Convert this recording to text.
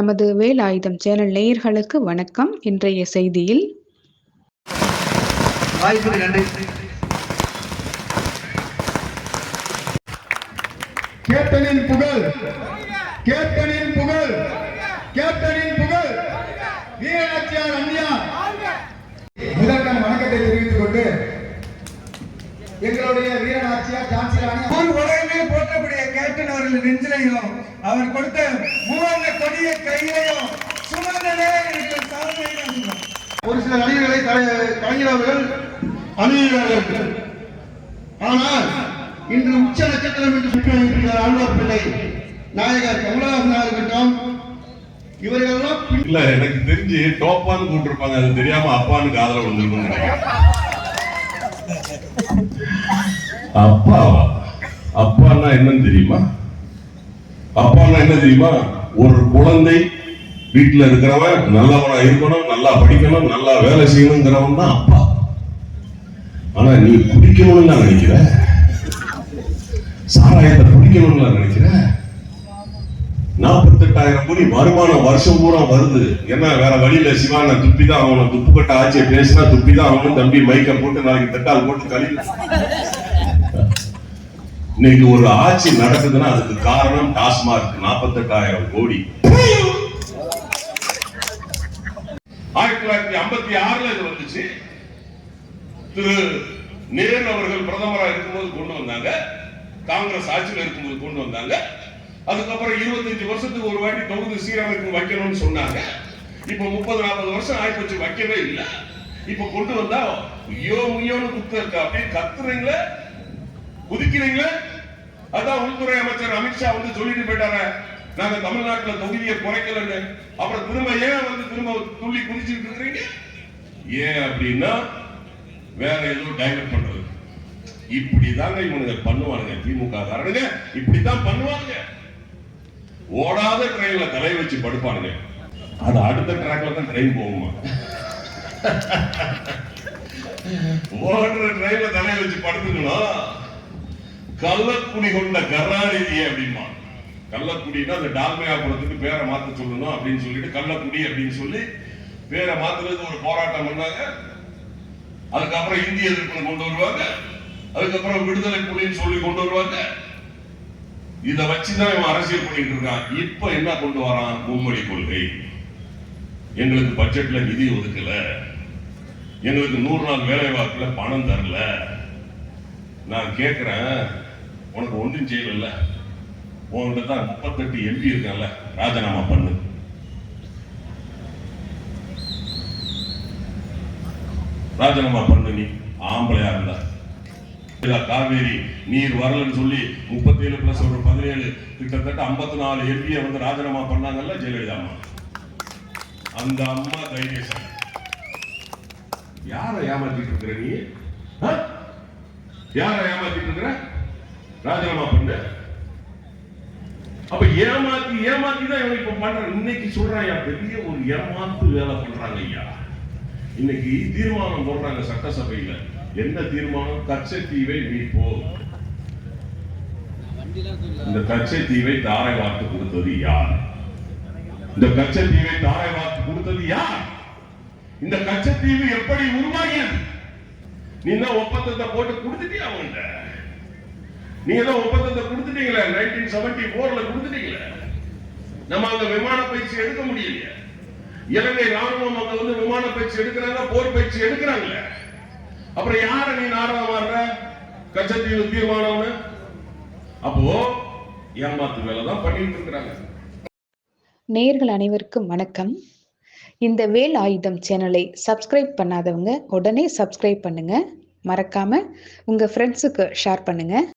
நமது வேலாயுதம் சேனல் நேயர்களுக்கு வணக்கம். இன்றைய செய்தியில் கேப்டனின் புகழ், கேப்டனின் புகழ், கேப்டனின் புகழ், வீரநாச்சியார் அம்மையார் முதற்கண் வணக்கத்தை தெரிவித்துக் கொண்டு எங்களுடைய வீரநாச்சியார் ஜான்சி ராணி உலகமே போற்றக்கூடிய கேப்டன் அவர்கள் நெஞ்சிலையும் அவர் கொடுத்த மூவர்ண கொடிய கையிலையும் சுமந்தனே ஒரு சில நடிகர்களை கலைஞர் அவர்கள் அணிகிறார்கள். ஆனால் இன்று உச்ச நட்சத்திரம் என்று சுற்றி ஆழ்வார் பிள்ளை நாயகர் கமலஹாசனாக இருக்கட்டும், இவர்களெல்லாம் இல்ல எனக்கு தெரிஞ்சு டோப்பான்னு கூப்பிட்டுருப்பாங்க, அது தெரியாம அப்பான்னு காதல விழுந்திருக்கும். அப்பாவா? அப்பான்னா என்னன்னு தெரியுமா? அப்பான்னா என்ன தெரியுமா? ஒரு குழந்தை வீட்டுல இருக்கிறவன் நல்லவனா இருக்கணும், நல்லா படிக்கணும், நல்லா வேலை செய்யணுங்கிறவன் தான் அப்பா. ஆனா நீ குடிக்கணும்னு நான் நினைக்கிற, சாராயத்தை குடிக்கணும்னு நான் நினைக்கிற. 48,000 கோடி வருமானம் வருஷம் பூரா வருது. என்ன வேற வழியில சிவான துப்பிதான் ஆகணும், துப்பு கட்ட ஆட்சியை பேசினா துப்பிதான் ஆகணும். தம்பி மைக்க போட்டு நாளைக்கு தட்டால் போட்டு கழிவு. இன்னைக்கு ஒரு ஆட்சி நடக்குதுன்னா அதுக்கு காரணம் டாஸ்மாக். 48,000 கோடி 1956 இது வந்துச்சு. திரு நேரு அவர்கள் பிரதமராக இருக்கும்போது கொண்டு வந்தாங்க, காங்கிரஸ் ஆட்சியில் இருக்கும்போது கொண்டு வந்தாங்க. அதுக்கப்புறம் 25 வருஷத்துக்கு ஒரு வாட்டி தொகுதி சீரமைப்பு வைக்கணும்னு சொன்னாங்க. இப்ப 30-40 வருஷம் ஆயிப்போச்சு, வைக்கவே இல்லை. இப்ப கொண்டு வந்தா ஐயோன்னு குத்து இருக்கா அப்படின்னு கத்துறீங்களே, குதிக்கிறீங்களே. அதான் உள்துறை அமைச்சர் அமித்ஷா வந்து சொல்லிட்டு போயிட்டாரு, நாங்க தமிழ்நாட்டில் தொகுதியை குறைக்கலன்னு. அப்புறம் திரும்ப துள்ளி குதிச்சுட்டு இருக்கிறீங்க. ஏன் அப்படின்னா வேற ஏதோ டைவர்ட் பண்றது. இப்படிதாங்க இவனுங்க பண்ணுவானுங்க, திமுக காரனுங்க இப்படித்தான் பண்ணுவாங்க. ஓடாத ட்ரெயின்ல தலை வச்சு படுப்பானுங்க, அது அடுத்த ட்ராக்ல தான் ட்ரெயின் போகுமா. ஓடுற ட்ரெயின்ல தலை வச்சு படுத்துக்கணும். கள்ளக்குடி கொண்ட கருணாநிதி அப்படிமா. கள்ளக்குடினா அந்த டால்மையாபுரத்துக்கு பேரை மாத்த சொல்லணும் அப்படின்னு சொல்லிட்டு கள்ளக்குடி அப்படின்னு சொல்லி பேரை மாத்துறதுக்கு ஒரு போராட்டம் பண்ணாங்க. அதுக்கப்புறம் இந்திய எதிர்ப்பு கொண்டு வருவாங்க, அதுக்கப்புறம் விடுதலை புலின்னு சொல்லி கொண்டு வருவாங்க. இதை வச்சுதான் இவன் அரசியல் பண்ணிட்டு இருக்கான். இப்ப என்ன கொண்டு வரான்? மும்மொழி கொள்கை. எங்களுக்கு பட்ஜெட்ல நிதி ஒதுக்கல, எங்களுக்கு 100 நாள் வேலை வாக்குல பணம் தரல. நான் கேட்கிறேன், உனக்கு ஒன்றும் செய்யல, உன்கிட்ட தான் 38 MP இருக்கான்ல, ராஜினாமா பண்ணு. ராஜினாமா பண்ணு. நீ ஆம்பளையா இருந்தா காவேரி நீர் வரலன்னு சொல்லி 37+1 17 கிட்டத்தட்ட 54 MP வந்து ராஜினாமா பண்ணாங்கல்ல ஜெயலலிதா அம்மா. அந்த அம்மா தைரியசாலி. யாரை ஏமாத்திட்டு இருக்கிற நீ? யாரை ஏமாத்திட்டு இருக்கிற? ராஜினாமா பண்ண. அப்ப ஏமாத்தி தான் இவங்க இப்ப பண்ற. இன்னைக்கு சொல்றாங்க பெரிய ஒரு ஏமாத்து வேலை பண்றாங்க ஐயா. இன்னைக்கு தீர்மானம் போடுறாங்க சட்டசபையில. என்ன தீர்மானம்? கச்சத்தீவை மீட்போம். இந்த கச்சத்தீவை தாரை வார்த்து கொடுத்தது யார்? இந்த கச்சத்தீவை தாரை வார்த்து கொடுத்தது யார்? இந்த கச்சத்தீவு எப்படி உருவாகியது? நீ தான் ஒப்பந்தத்தை போட்டு கொடுத்துட்டியா? அவங்கள்ட்ட நீங்க தான் ஒப்பந்தத்தை கொடுத்துட்டீங்களே, 1974 கொடுத்துட்டீங்களே. நம்ம அங்க விமான பயிற்சி எடுக்க முடியல. இலங்கை ராணுவம் அங்க வந்து விமான பயிற்சி எடுக்கிறாங்க, போர் பயிற்சி எடுக்கிறாங்களே. அப்புறம் யார நீ நாடகம் மாறுற? கச்சத்தீவு தீர்மானம். அப்போ ஏமாத்து வேலை தான் பண்ணிட்டு இருக்கிறாங்க. நேயர்கள் அனைவருக்கும் வணக்கம். இந்த வேலாயுதம் சேனலை சப்ஸ்கிரைப் பண்ணாதவங்க உடனே சப்ஸ்கிரைப் பண்ணுங்க. மறக்காம உங்க ஃப்ரெண்ட்ஸுக்கு ஷேர் பண்ணுங்க.